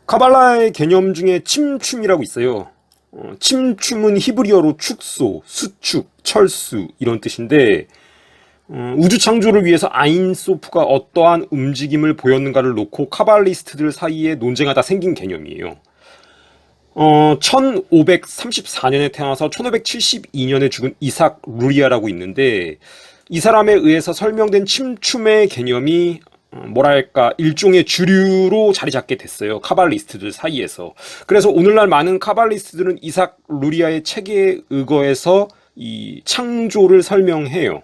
카발라의 개념 중에 침춤이라고 있어요. 침춤은 히브리어로 축소, 수축, 철수 이런 뜻인데 우주 창조를 위해서 아인소프가 어떠한 움직임을 보였는가를 놓고 카발리스트들 사이에 논쟁하다 생긴 개념이에요. 1534년에 태어나서 1572년에 죽은 이삭 루리아라고 있는데 이 사람에 의해서 설명된 침춤의 개념이 뭐랄까 일종의 주류로 자리 잡게 됐어요. 카발리스트들 사이에서. 그래서 오늘날 많은 카발리스트들은 이삭 루리아의 책에 의거해서 이 창조를 설명해요.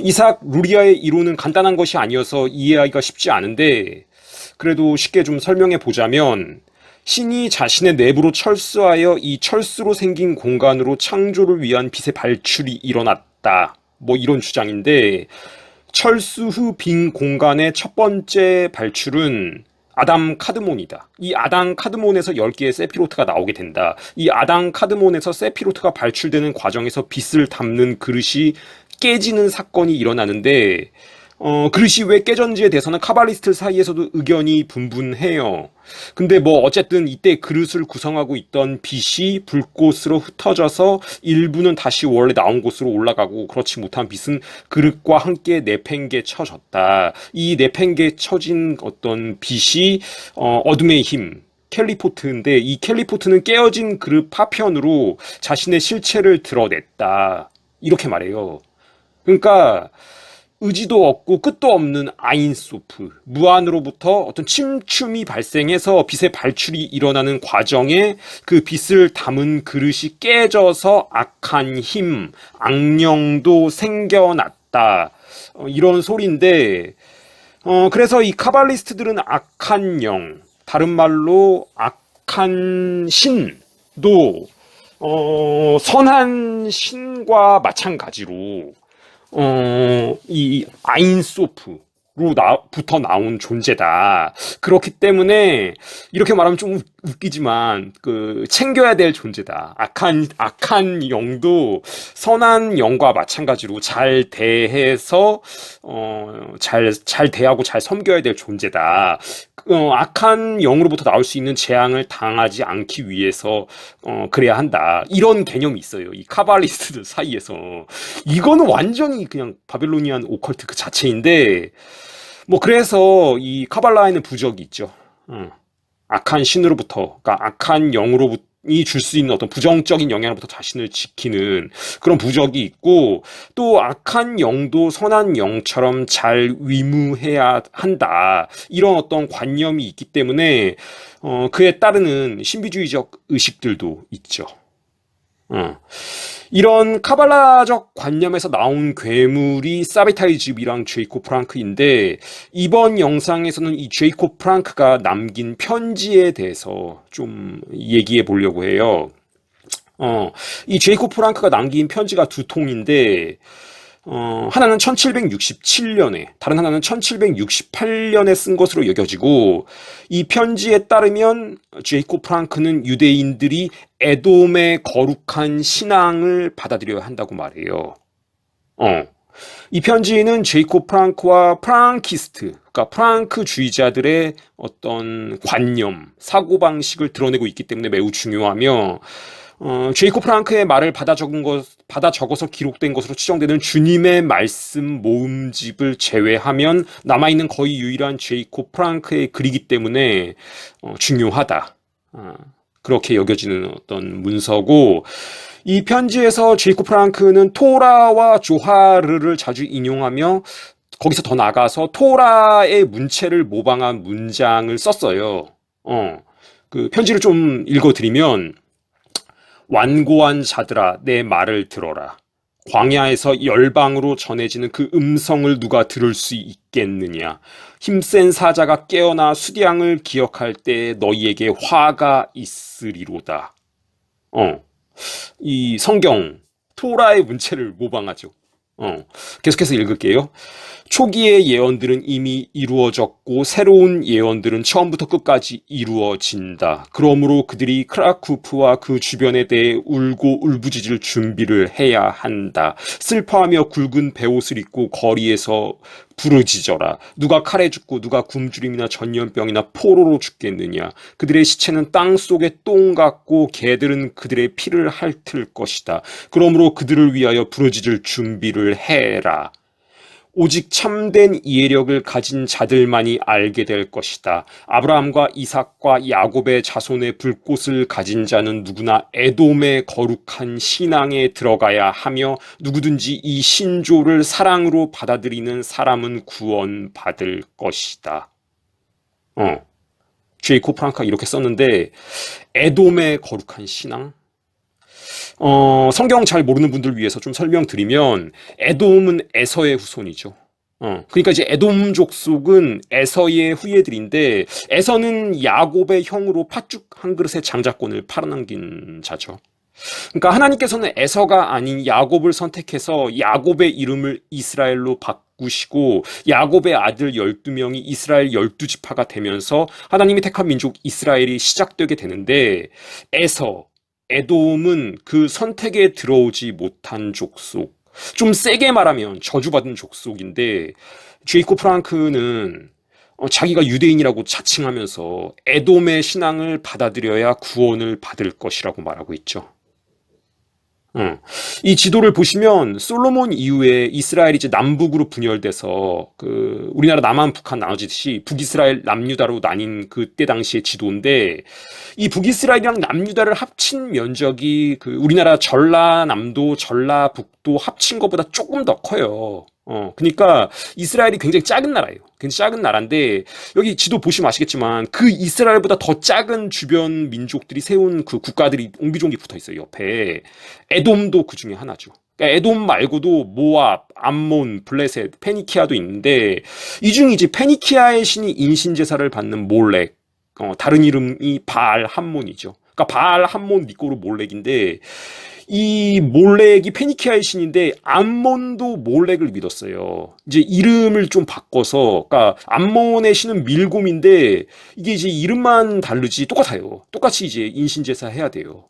이삭 루리아의 이론은 간단한 것이 아니어서 이해하기가 쉽지 않은데 그래도 쉽게 좀 설명해 보자면 신이 자신의 내부로 철수하여 이 철수로 생긴 공간으로 창조를 위한 빛의 발출이 일어났다. 뭐 이런 주장인데 철수 후 빈 공간의 첫 번째 발출은 아담 카드몬이다. 이 아담 카드몬에서 10개의 세피로트가 나오게 된다. 이 아담 카드몬에서 세피로트가 발출되는 과정에서 빛을 담는 그릇이 깨지는 사건이 일어나는데 그릇이 왜 깨졌는지에 대해서는 카발리스트 사이에서도 의견이 분분해요. 근데 뭐 어쨌든 이때 그릇을 구성하고 있던 빛이 불꽃으로 흩어져서 일부는 다시 원래 나온 곳으로 올라가고 그렇지 못한 빛은 그릇과 함께 내팽개쳐졌다. 이 내팽개쳐진 어떤 빛이 어둠의 힘 캘리포트인데 이 캘리포트는 깨어진 그릇 파편으로 자신의 실체를 드러냈다. 이렇게 말해요. 그러니까 의지도 없고 끝도 없는 아인소프, 무한으로부터 어떤 침춤이 발생해서 빛의 발출이 일어나는 과정에 그 빛을 담은 그릇이 깨져서 악한 힘, 악령도 생겨났다. 이런 소리인데, 그래서 이 카발리스트들은 악한 영, 다른 말로 악한 신도, 선한 신과 마찬가지로 이 아인소프로부터 나온 존재다. 그렇기 때문에 이렇게 말하면 좀 웃기지만 챙겨야 될 존재다. 악한 영도 선한 영과 마찬가지로 잘 대해서 잘 대하고 잘 섬겨야 될 존재다. 악한 영으로부터 나올 수 있는 재앙을 당하지 않기 위해서 그래야 한다. 이런 개념이 있어요. 이 카발리스트들 사이에서. 이거는 완전히 그냥 바벨로니안 오컬트 그 자체인데 뭐 그래서 이 카발라에는 부적이 있죠. 악한 신으로부터, 그러니까 악한 영으로부터 이 줄 수 있는 어떤 부정적인 영향으로부터 자신을 지키는 그런 부적이 있고 또 악한 영도 선한 영처럼 잘 위무해야 한다. 이런 어떤 관념이 있기 때문에 그에 따르는 신비주의적 의식들도 있죠. 이런 카발라적 관념에서 나온 괴물이 사비타이 즙이랑 제이콥 프랑크인데 이번 영상에서는 이 제이콥 프랑크가 남긴 편지에 대해서 좀 얘기해 보려고 해요. 이 제이콥 프랑크가 남긴 편지가 두 통인데 하나는 1767년에, 다른 하나는 1768년에 쓴 것으로 여겨지고, 이 편지에 따르면 제이콥 프랑크는 유대인들이 에돔의 거룩한 신앙을 받아들여야 한다고 말해요. 이 편지는 제이콥 프랑크와 프랑키스트, 그러니까 프랑크주의자들의 어떤 관념, 사고방식을 드러내고 있기 때문에 매우 중요하며, 제이콥 프랑크의 말을 받아 적어서 기록된 것으로 추정되는 주님의 말씀 모음집을 제외하면 남아있는 거의 유일한 제이콥 프랑크의 글이기 때문에 중요하다. 그렇게 여겨지는 어떤 문서고 이 편지에서 제이콥 프랑크는 토라와 조하르를 자주 인용하며 거기서 더 나가서 토라의 문체를 모방한 문장을 썼어요. 그 편지를 좀 읽어드리면 완고한 자들아 내 말을 들어라. 광야에서 열방으로 전해지는 그 음성을 누가 들을 수 있겠느냐. 힘센 사자가 깨어나 수량을 기억할 때 너희에게 화가 있으리로다. 이 성경 토라의 문체를 모방하죠. 계속해서 읽을게요. 초기의 예언들은 이미 이루어졌고 새로운 예언들은 처음부터 끝까지 이루어진다. 그러므로 그들이 크라쿠프와 그 주변에 대해 울고 울부짖을 준비를 해야 한다. 슬퍼하며 굵은 베옷을 입고 거리에서 부르짖어라. 누가 칼에 죽고 누가 굶주림이나 전염병이나 포로로 죽겠느냐. 그들의 시체는 땅 속에 똥 같고 개들은 그들의 피를 핥을 것이다. 그러므로 그들을 위하여 부르짖을 준비를 해라. 오직 참된 이해력을 가진 자들만이 알게 될 것이다. 아브라함과 이삭과 야곱의 자손의 불꽃을 가진 자는 누구나 에돔의 거룩한 신앙에 들어가야 하며 누구든지 이 신조를 사랑으로 받아들이는 사람은 구원받을 것이다. 제이콥 프랑크가 이렇게 썼는데 에돔의 거룩한 신앙? 성경 잘 모르는 분들 위해서 좀 설명드리면 에돔은 에서의 후손이죠. 그러니까 이제 에돔 족속은 에서의 후예들인데 에서는 야곱의 형으로 팥죽 한 그릇의 장자권을 팔아넘긴 자죠. 그러니까 하나님께서는 에서가 아닌 야곱을 선택해서 야곱의 이름을 이스라엘로 바꾸시고 야곱의 아들 12명이 이스라엘 12지파가 되면서 하나님이 택한 민족 이스라엘이 시작되게 되는데 에돔은 그 선택에 들어오지 못한 족속, 좀 세게 말하면 저주받은 족속인데 제이콥 프랑크는 자기가 유대인이라고 자칭하면서 에돔의 신앙을 받아들여야 구원을 받을 것이라고 말하고 있죠. 이 지도를 보시면 솔로몬 이후에 이스라엘이 이제 남북으로 분열돼서 우리나라 남한 북한 나눠지듯이 북이스라엘 남유다로 나뉜 그때 당시의 지도인데 이 북이스라엘이랑 남유다를 합친 면적이 우리나라 전라남도 전라북도 합친 것보다 조금 더 커요. 그러니까 이스라엘이 굉장히 작은 나라예요. 굉장히 작은 나라인데 여기 지도 보시면 아시겠지만 그 이스라엘보다 더 작은 주변 민족들이 세운 그 국가들이 옹기종기 붙어 있어요. 옆에 에돔도 그 중에 하나죠. 그러니까 에돔 말고도 모압, 암몬, 블레셋, 페니키아도 있는데 이 중 이제 페니키아의 신이 인신제사를 받는 몰렉, 다른 이름이 바알 함몬이죠. 그러니까 바알 함몬 니꼬르 몰렉인데 이 몰렉이 페니키아의 신인데 암몬도 몰렉을 믿었어요. 이제 이름을 좀 바꿔서, 그러니까 암몬의 신은 밀곰인데 이게 이제 이름만 다르지 똑같아요. 똑같이 이제 인신제사 해야 돼요.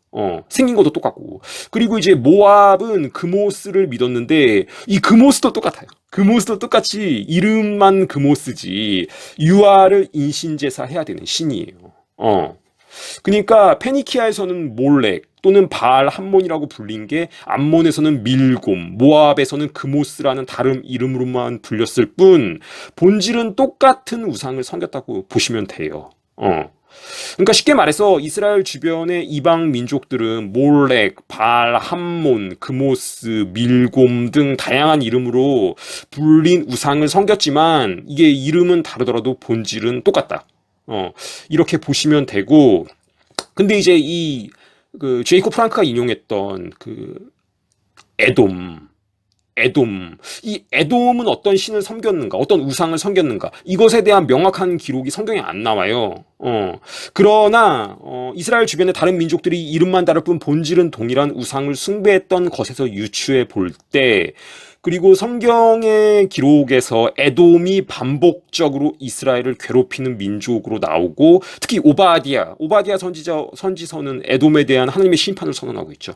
생긴 것도 똑같고. 그리고 이제 모압은 금오스를 믿었는데 이 금오스도 똑같아요. 금오스도 똑같이 이름만 금오스지 유아를 인신제사 해야 되는 신이에요. 그러니까 페니키아에서는 몰렉 또는 바알 함몬이라고 불린 게 암몬에서는 밀곰, 모압에서는 금오스라는 다른 이름으로만 불렸을 뿐 본질은 똑같은 우상을 섬겼다고 보시면 돼요. 그러니까 쉽게 말해서 이스라엘 주변의 이방 민족들은 몰렉, 바알, 함몬, 금오스, 밀곰 등 다양한 이름으로 불린 우상을 섬겼지만 이게 이름은 다르더라도 본질은 똑같다. 이렇게 보시면 되고, 근데 이제 제이콥 프랑크가 인용했던 에돔, 이 에돔은 어떤 신을 섬겼는가, 어떤 우상을 섬겼는가, 이것에 대한 명확한 기록이 성경에 안 나와요. 그러나, 이스라엘 주변의 다른 민족들이 이름만 다를 뿐 본질은 동일한 우상을 숭배했던 것에서 유추해 볼 때, 그리고 성경의 기록에서 에돔이 반복적으로 이스라엘을 괴롭히는 민족으로 나오고 특히 오바디아 선지서는 에돔에 대한 하나님의 심판을 선언하고 있죠.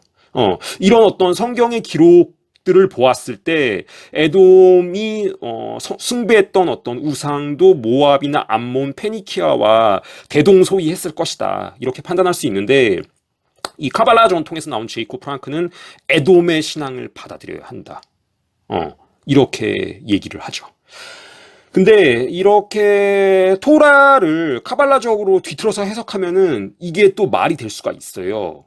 이런 어떤 성경의 기록들을 보았을 때 에돔이 숭배했던 어떤 우상도 모압이나 암몬, 페니키아와 대동소이했을 것이다. 이렇게 판단할 수 있는데 이 카발라 전통에서 나온 제이콥 프랑크는 에돔의 신앙을 받아들여야 한다. 이렇게 얘기를 하죠. 근데 이렇게 토라를 카발라적으로 뒤틀어서 해석하면은 이게 또 말이 될 수가 있어요.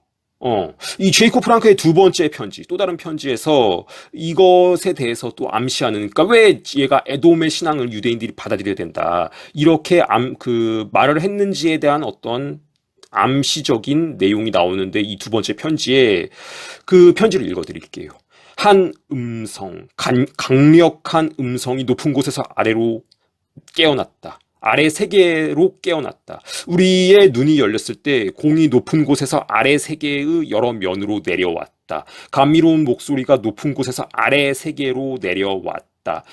이 제이콥 프랑크의 두 번째 편지, 또 다른 편지에서 이것에 대해서 또 암시하는, 그러니까 왜 얘가 에돔의 신앙을 유대인들이 받아들여야 된다. 이렇게 말을 했는지에 대한 어떤 암시적인 내용이 나오는데 이 두 번째 편지에 그 편지를 읽어드릴게요. 한 음성, 강력한 음성이 높은 곳에서 아래로 깨어났다. 아래 세계로 깨어났다. 우리의 눈이 열렸을 때 공이 높은 곳에서 아래 세계의 여러 면으로 내려왔다. 감미로운 목소리가 높은 곳에서 아래 세계로 내려왔다.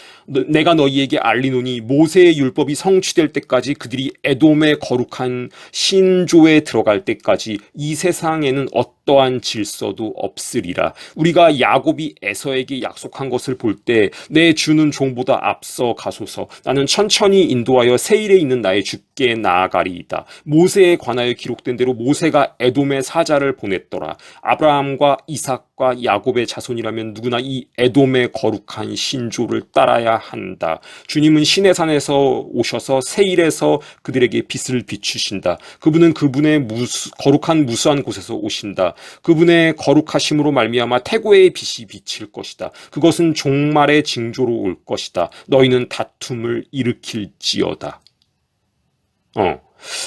내가 너희에게 알리노니 모세의 율법이 성취될 때까지 그들이 에돔의 거룩한 신조에 들어갈 때까지 이 세상에는 어떠한 질서도 없으리라. 우리가 야곱이 에서에게 약속한 것을 볼 때 내 주는 종보다 앞서 가소서. 나는 천천히 인도하여 세일에 있는 나의 주께 나아가리이다. 모세에 관하여 기록된 대로 모세가 에돔에 사자를 보냈더라. 아브라함과 이삭과 야곱의 자손이라면 누구나 이 에돔의 거룩한 신조를 따라야 한다. 주님은 시내산에서 오셔서 세일에서 그들에게 빛을 비추신다. 그분은 그분의 거룩한 무수한 곳에서 오신다. 그분의 거룩하심으로 말미암아 태고의 빛이 비칠 것이다. 그것은 종말의 징조로 올 것이다. 너희는 다툼을 일으킬지어다.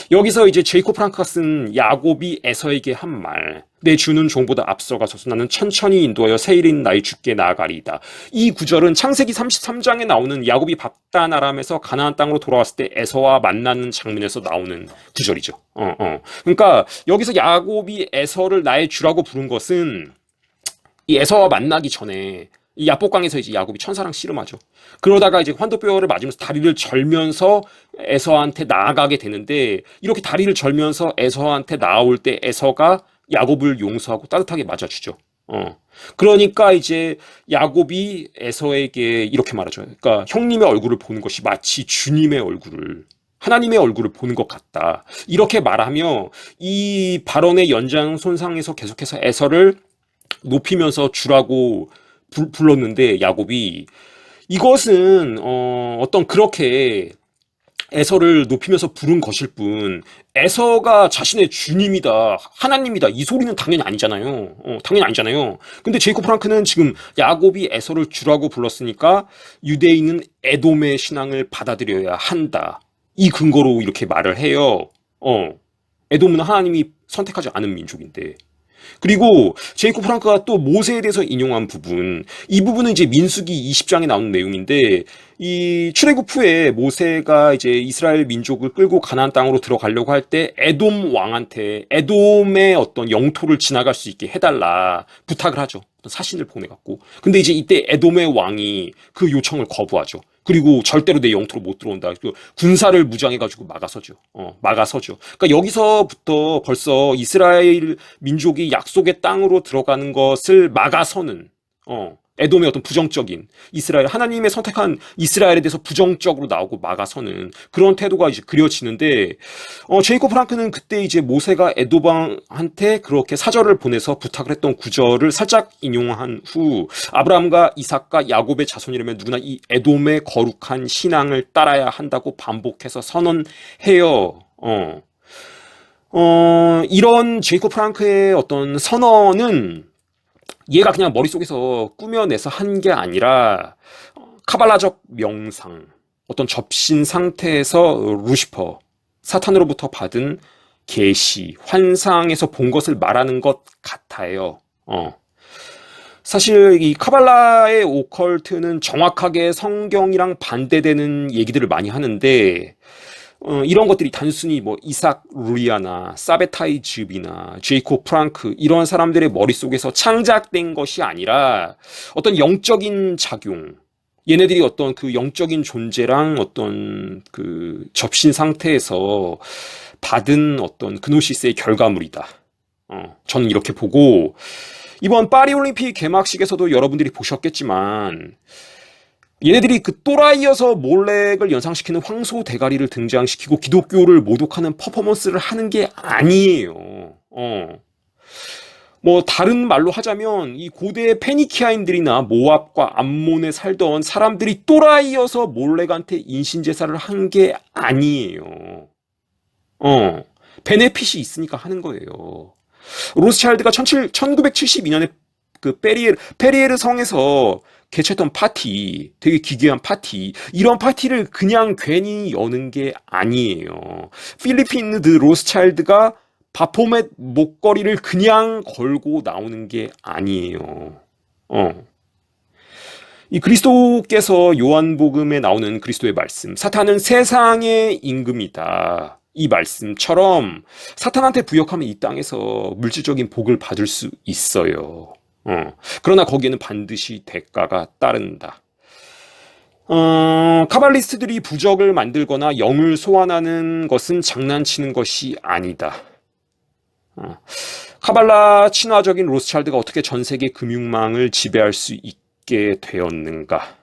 여기서 이제 제이콥 프랑크가 쓴 야곱이 에서에게 한 말, 내 주는 종보다 앞서가소서. 나는 천천히 인도하여 세일인 나의 주께 나아가리이다. 이 구절은 창세기 33장에 나오는 야곱이 밥단 아람에서 가나안 땅으로 돌아왔을 때 에서와 만나는 장면에서 나오는 구절이죠. 그러니까 여기서 야곱이 에서를 나의 주라고 부른 것은 이 에서와 만나기 전에 이 야복강에서 이제 야곱이 천사랑 씨름하죠. 그러다가 이제 환도뼈를 맞으면서 다리를 절면서 에서한테 나아가게 되는데, 이렇게 다리를 절면서 에서한테 나아올 때 에서가 야곱을 용서하고 따뜻하게 맞아주죠. 그러니까 이제 야곱이 에서에게 이렇게 말하죠. 그러니까 형님의 얼굴을 보는 것이 마치 주님의 얼굴을, 하나님의 얼굴을 보는 것 같다. 이렇게 말하며 이 발언의 연장선상에서 계속해서 에서를 높이면서 주라고 불렀는데, 야곱이 이것은 어떤 그렇게 에서를 높이면서 부른 것일 뿐, 에서가 자신의 주님이다, 하나님이다, 이 소리는 당연히 아니잖아요. 당연히 아니잖아요. 근데 제이콥 프랑크는 지금 야곱이 에서를 주라고 불렀으니까 유대인은 에돔의 신앙을 받아들여야 한다, 이 근거로 이렇게 말을 해요. 에돔은 하나님이 선택하지 않은 민족인데. 그리고 제이콥 프랑크가 또 모세에 대해서 인용한 부분, 이 부분은 이제 민수기 20장에 나오는 내용인데, 이 출애굽 후에 모세가 이제 이스라엘 민족을 끌고 가나안 땅으로 들어가려고 할 때 에돔 왕한테 에돔의 어떤 영토를 지나갈 수 있게 해달라 부탁을 하죠. 사신을 보내갖고. 근데 이제 이때 에돔의 왕이 그 요청을 거부하죠. 그리고 절대로 내 영토로 못 들어온다. 군사를 무장해가지고 막아서죠. 막아서죠. 그러니까 여기서부터 벌써 이스라엘 민족이 약속의 땅으로 들어가는 것을 막아서는, 에돔의 어떤 부정적인, 이스라엘, 하나님의 선택한 이스라엘에 대해서 부정적으로 나오고 막아서는 그런 태도가 이제 그려지는데, 제이콥 프랑크는 그때 이제 모세가 에돔왕한테 그렇게 사절을 보내서 부탁을 했던 구절을 살짝 인용한 후, 아브라함과 이삭과 야곱의 자손이라면 누구나 이 에돔의 거룩한 신앙을 따라야 한다고 반복해서 선언해요. 이런 제이콥 프랑크의 어떤 선언은 얘가 그냥 머릿속에서 꾸며내서 한 게 아니라 카발라적 명상, 어떤 접신 상태에서 루시퍼, 사탄으로부터 받은 계시, 환상에서 본 것을 말하는 것 같아요. 사실 이 카발라의 오컬트는 정확하게 성경이랑 반대되는 얘기들을 많이 하는데, 이런 것들이 단순히 뭐 이삭 루리아나 사베타이 즙이나 제이콥 프랑크 이런 사람들의 머릿속에서 창작된 것이 아니라 어떤 영적인 작용, 얘네들이 어떤 그 영적인 존재랑 어떤 그 접신 상태에서 받은 어떤 그노시스의 결과물이다. 저는 이렇게 보고, 이번 파리 올림픽 개막식에서도 여러분들이 보셨겠지만 얘네들이 그 또라이여서 몰렉을 연상시키는 황소 대가리를 등장시키고 기독교를 모독하는 퍼포먼스를 하는 게 아니에요. 뭐 다른 말로 하자면 이 고대 페니키아인들이나 모압과 암몬에 살던 사람들이 또라이여서 몰렉한테 인신제사를 한 게 아니에요. 베네핏이 있으니까 하는 거예요. 로스차일드가 1972년에 그 페리에르 성에서 개최했던 파티, 되게 기괴한 파티, 이런 파티를 그냥 괜히 여는 게 아니에요. 필리핀드 로스차일드가 바포멧 목걸이를 그냥 걸고 나오는 게 아니에요. 이 그리스도께서 요한복음에 나오는 그리스도의 말씀, 사탄은 세상의 임금이다, 이 말씀처럼 사탄한테 부역하면 이 땅에서 물질적인 복을 받을 수 있어요. 그러나 거기에는 반드시 대가가 따른다. 카발리스트들이 부적을 만들거나 영을 소환하는 것은 장난치는 것이 아니다. 카발라 친화적인 로스차일드가 어떻게 전 세계 금융망을 지배할 수 있게 되었는가?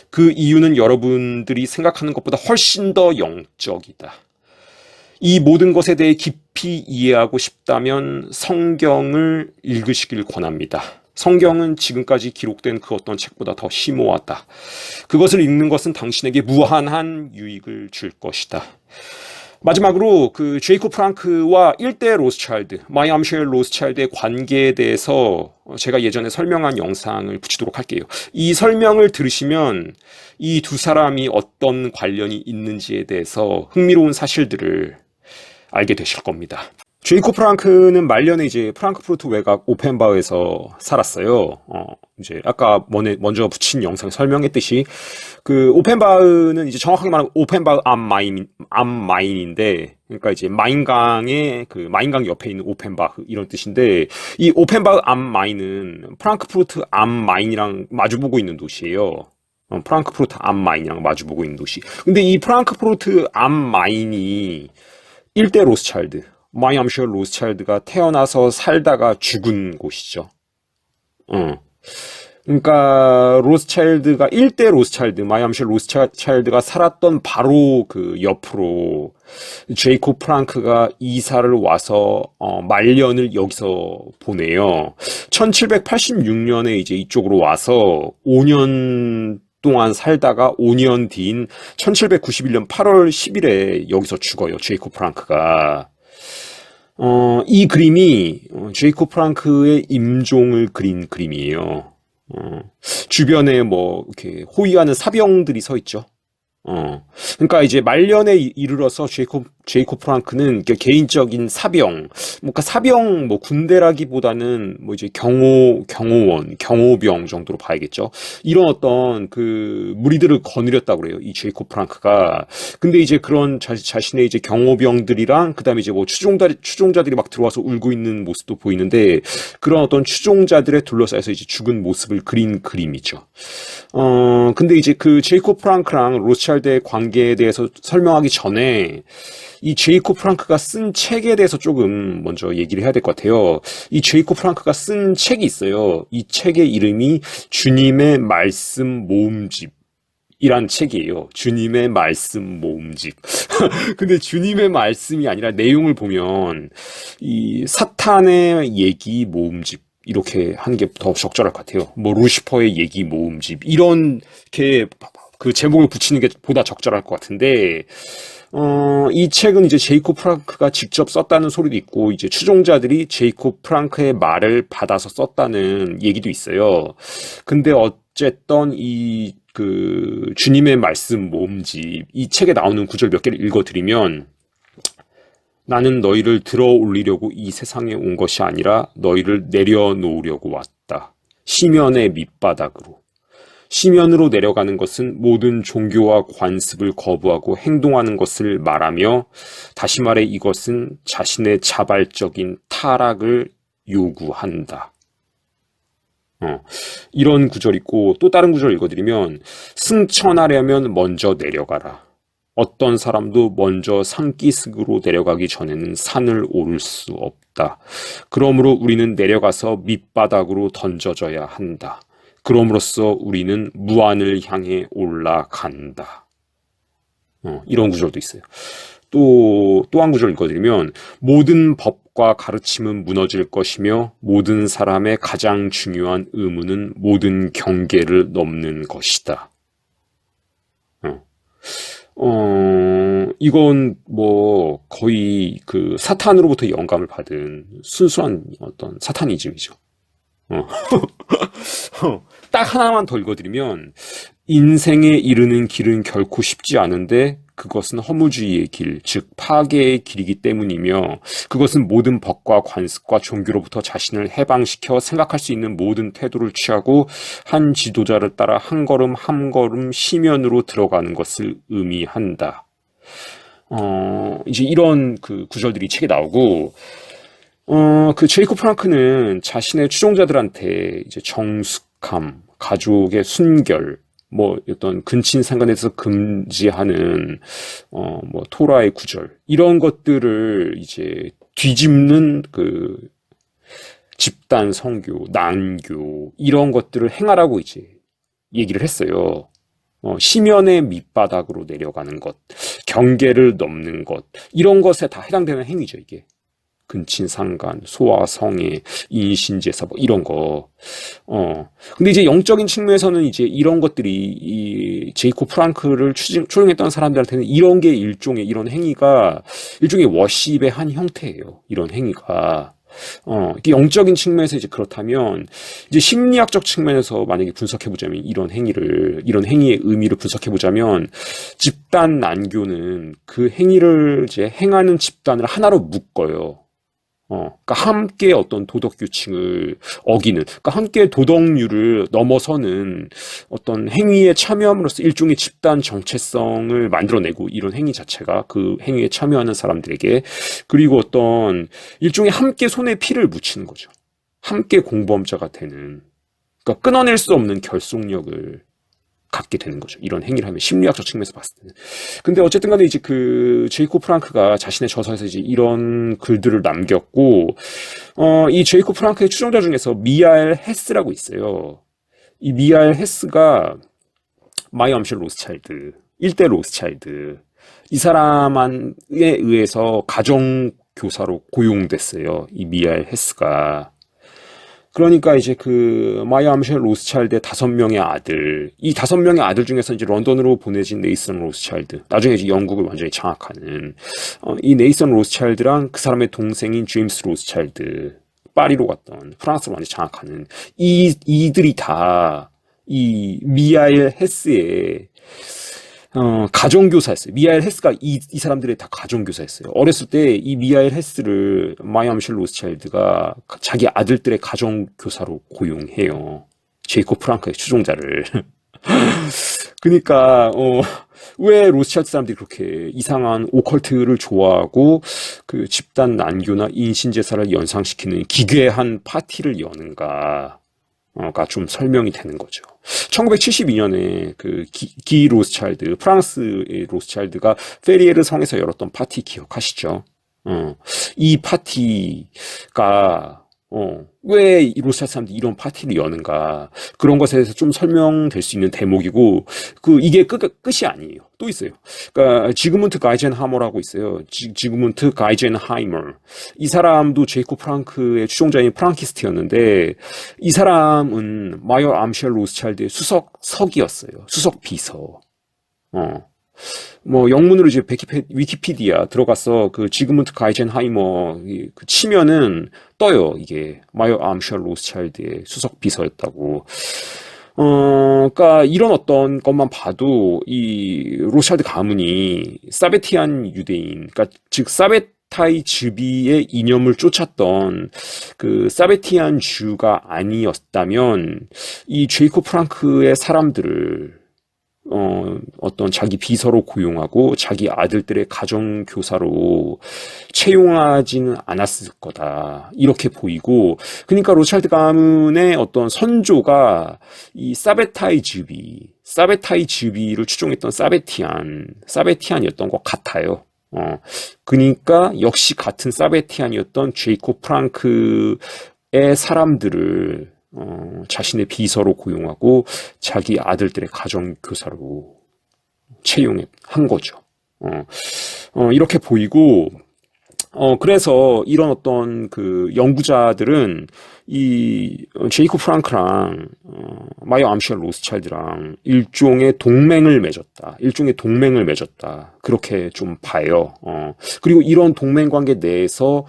그 이유는 여러분들이 생각하는 것보다 훨씬 더 영적이다. 이 모든 것에 대해 깊이 이해하고 싶다면 성경을 읽으시길 권합니다. 성경은 지금까지 기록된 그 어떤 책보다 더 심오하다. 그것을 읽는 것은 당신에게 무한한 유익을 줄 것이다. 마지막으로 그 제이콥 프랑크와 일대 로스차일드, 마이암쉘 로스차일드의 관계에 대해서 제가 예전에 설명한 영상을 붙이도록 할게요. 이 설명을 들으시면 이 두 사람이 어떤 관련이 있는지에 대해서 흥미로운 사실들을 알게 되실 겁니다. 제이콥 프랑크는 말년에 이제 프랑크푸르트 외곽 오펜바흐에서 살았어요. 이제 아까 먼저 붙인 영상 설명했듯이 그 오펜바흐는 이제 정확하게 말하면 오펜바흐 암마인인데, 그러니까 이제 마인강의 그 마인강 옆에 있는 오펜바흐 이런 뜻인데, 이 오펜바흐 암마인은 프랑크푸르트 암마인이랑 마주보고 있는 도시예요. 프랑크푸르트 암마인이랑 마주보고 있는 도시. 근데 이 프랑크푸르트 암마인이 일대 로스차일드, 마이암쉘 로스차일드가 태어나서 살다가 죽은 곳이죠. 그러니까 로스차일드가 일대 로스차일드, 마이암쉘 로스차일드가 살았던 바로 그 옆으로 제이콥 프랑크가 이사를 와서 말년을 여기서 보내요. 1786년에 이제 이쪽으로 와서 5년 동안 살다가 5년 뒤인 1791년 8월 10일에 여기서 죽어요. 제이콥 프랑크가. 이 그림이 제이콥 프랑크의 임종을 그린 그림이에요. 주변에 뭐 이렇게 호위하는 사병들이 서 있죠. 그러니까 이제 말년에 이르러서 제이콥 프랑크는 개인적인 사병, 그러니까 사병 뭐 군대라기보다는 뭐 이제 경호원, 경호병 정도로 봐야겠죠. 이런 어떤 그 무리들을 거느렸다고 그래요, 이 제이콥 프랑크가. 근데 이제 그런 자신의 이제 경호병들이랑 그다음에 이제 뭐 추종자들이 막 들어와서 울고 있는 모습도 보이는데, 그런 어떤 추종자들에 둘러싸여서 이제 죽은 모습을 그린 그림이죠. 근데 이제 그 제이콥 프랑크랑 로스차일드의 관계에 대해서 설명하기 전에 이 제이콥 프랑크가 쓴 책에 대해서 조금 먼저 얘기를 해야 될 것 같아요. 이 제이콥 프랑크가 쓴 책이 있어요. 이 책의 이름이 주님의 말씀 모음집 이란 책이에요. 주님의 말씀 모음집. 근데 주님의 말씀이 아니라 내용을 보면 이 사탄의 얘기 모음집 이렇게 하는 게 더 적절할 것 같아요. 뭐 루시퍼의 얘기 모음집 이렇게 그 제목을 붙이는 게 보다 적절할 것 같은데, 이 책은 이제 제이콥 프랑크가 직접 썼다는 소리도 있고, 이제 추종자들이 제이콥 프랑크의 말을 받아서 썼다는 얘기도 있어요. 근데 어쨌든 이 그 주님의 말씀 모음집 이 책에 나오는 구절 몇 개를 읽어드리면, 나는 너희를 들어 올리려고 이 세상에 온 것이 아니라 너희를 내려놓으려고 왔다. 시면의 밑바닥으로. 시면으로 내려가는 것은 모든 종교와 관습을 거부하고 행동하는 것을 말하며, 다시 말해 이것은 자신의 자발적인 타락을 요구한다. 이런 구절이 있고, 또 다른 구절 읽어드리면, 승천하려면 먼저 내려가라. 어떤 사람도 먼저 산기슭으로 내려가기 전에는 산을 오를 수 없다. 그러므로 우리는 내려가서 밑바닥으로 던져져야 한다. 그럼으로써 우리는 무한을 향해 올라간다. 이런 구절도 있어요. 또 한 구절 읽어드리면, 모든 법과 가르침은 무너질 것이며 모든 사람의 가장 중요한 의무는 모든 경계를 넘는 것이다. 이건 뭐 거의 그 사탄으로부터 영감을 받은 순수한 어떤 사타니즘이죠. 딱 하나만 더 읽어드리면, 인생에 이르는 길은 결코 쉽지 않은데 그것은 허무주의의 길, 즉 파괴의 길이기 때문이며, 그것은 모든 법과 관습과 종교로부터 자신을 해방시켜 생각할 수 있는 모든 태도를 취하고 한 지도자를 따라 한 걸음 한 걸음 시면으로 들어가는 것을 의미한다. 이제 이런 그 구절들이 책에 나오고, 그 제이콥 프랑크는 자신의 추종자들한테 이제 정숙함, 가족의 순결, 뭐 어떤 근친 상간에서 금지하는 뭐 토라의 구절 이런 것들을 이제 뒤집는 그 집단 성교, 난교 이런 것들을 행하라고 이제 얘기를 했어요. 심연의 밑바닥으로 내려가는 것, 경계를 넘는 것 이런 것에 다 해당되는 행위죠, 이게. 근친상간, 소아성애, 인신제사 뭐 이런 거. 근데 이제 영적인 측면에서는 이제 이런 것들이 이 제이콥 프랑크를 추종했던 사람들한테는 이런 게 일종의 이런 행위가 일종의 워십의 한 형태예요. 이런 행위가. 이게 영적인 측면에서 이제 그렇다면 이제 심리학적 측면에서 만약에 분석해보자면 이런 행위의 의미를 분석해보자면 집단 난교는 그 행위를 이제 행하는 집단을 하나로 묶어요. 그러니까 함께 어떤 도덕 규칙을 어기는, 그러니까 함께 도덕률을 넘어서는 어떤 행위에 참여함으로써 일종의 집단 정체성을 만들어내고 이런 행위 자체가 그 행위에 참여하는 사람들에게 그리고 어떤 일종의 함께 손에 피를 묻히는 거죠. 함께 공범자가 되는, 그러니까 끊어낼 수 없는 결속력을 갖게 되는 거죠. 이런 행위를 하면 심리학적 측면에서 봤을 때는. 근데 어쨌든 간에 이제 그 제이콥 프랑크가 자신의 저서에서 이제 이런 글들을 남겼고, 이 제이콥 프랑크의 추종자 중에서 미하엘 헤스라고 있어요. 이 미하엘 헤스가 마이 암쉘 로스차일드, 일대 로스차일드. 이 사람에 의해서 가정교사로 고용됐어요. 이 미하엘 헤스가. 그러니까 이제 그 마야 암쉘 로스차일드의 5명의 아들, 이 5명의 아들 중에서 이제 런던으로 보내진 네이선 로스차일드, 나중에 이제 영국을 완전히 장악하는 이 네이선 로스차일드랑 그 사람의 동생인 제임스 로스차일드, 파리로 갔던 프랑스를 완전히 장악하는 이들이 다 이 미하엘 헤스의 가정교사였어요. 미하엘 헤스가 이 사람들의 다 가정교사였어요. 어렸을 때 이 미하엘 헤스를 마야 암쉘 로스차일드가 자기 아들들의 가정교사로 고용해요. 제이콥 프랑크의 추종자를. 그러니까 왜 로스차일드 사람들이 그렇게 이상한 오컬트를 좋아하고 그 집단 난교나 인신제사를 연상시키는 기괴한 파티를 여는가? 가 좀 설명이 되는 거죠. 1972년에 그 기 로스차일드, 프랑스의 로스차일드가 페리에르 성에서 열었던 파티 기억하시죠? 이 파티가 왜 이 로스차일드 사람들이 이런 파티를 여는가 그런 것에 대해서 좀 설명될 수 있는 대목이고 이게 끝이 아니에요. 또 있어요. 그러니까 지그문트 가이젠하머라고 있어요. 지그문트 가이젠하이머. 이 사람도 제이콥 프랑크의 추종자인 프랑키스트였는데 이 사람은 마이어 암쉘 로스차일드의 수석이었어요. 수석 비서. 뭐 영문으로 이제 위키피디아 들어가서 그 지그문트 가이젠하이머 그 치면은 떠요. 이게 마이어 암쉘 로스차일드의 수석 비서였다고. 그러니까 이런 어떤 것만 봐도 이 로스차일드 가문이 사베티안 유대인, 그러니까 즉 사베타이 즈비의 이념을 쫓았던 그 사베티안 주가 아니었다면 이 제이콥 프랑크의 사람들을 어떤 자기 비서로 고용하고 자기 아들들의 가정교사로 채용하지는 않았을 거다. 이렇게 보이고, 그러니까 로스차일드 가문의 어떤 선조가 이 사베타이 즈비를 추종했던 사베티안이었던 것 같아요. 그러니까 역시 같은 사베티안이었던 제이콥 프랑크의 사람들을 자신의 비서로 고용하고 자기 아들들의 가정교사로 채용한 거죠. 이렇게 보이고, 그래서 이런 어떤 그 연구자들은 이 제이콥 프랑크랑 마이어 암쉘 로스차일드랑 일종의 동맹을 맺었다. 그렇게 좀 봐요. 그리고 이런 동맹 관계 내에서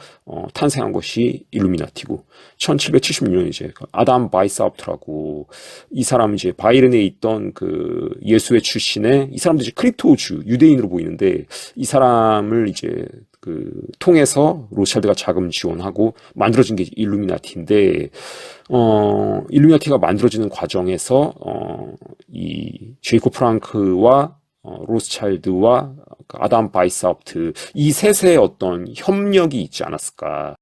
탄생한 것이 일루미나티고 1776년 이제 아담 바이사프트라고 이 사람 이제 바이른에 있던 그 예수회 출신의 이 사람도 이제 크립토주 유대인으로 보이는데 이 사람을 이제 그 통해서 로스차일드가 자금 지원하고 만들어진 게 일루미나티인데 일루미나티가 만들어지는 과정에서 이 제이콥 프랑크와 로스차일드와 아담 바이사프트 이 셋의 어떤 협력이 있지 않았을까.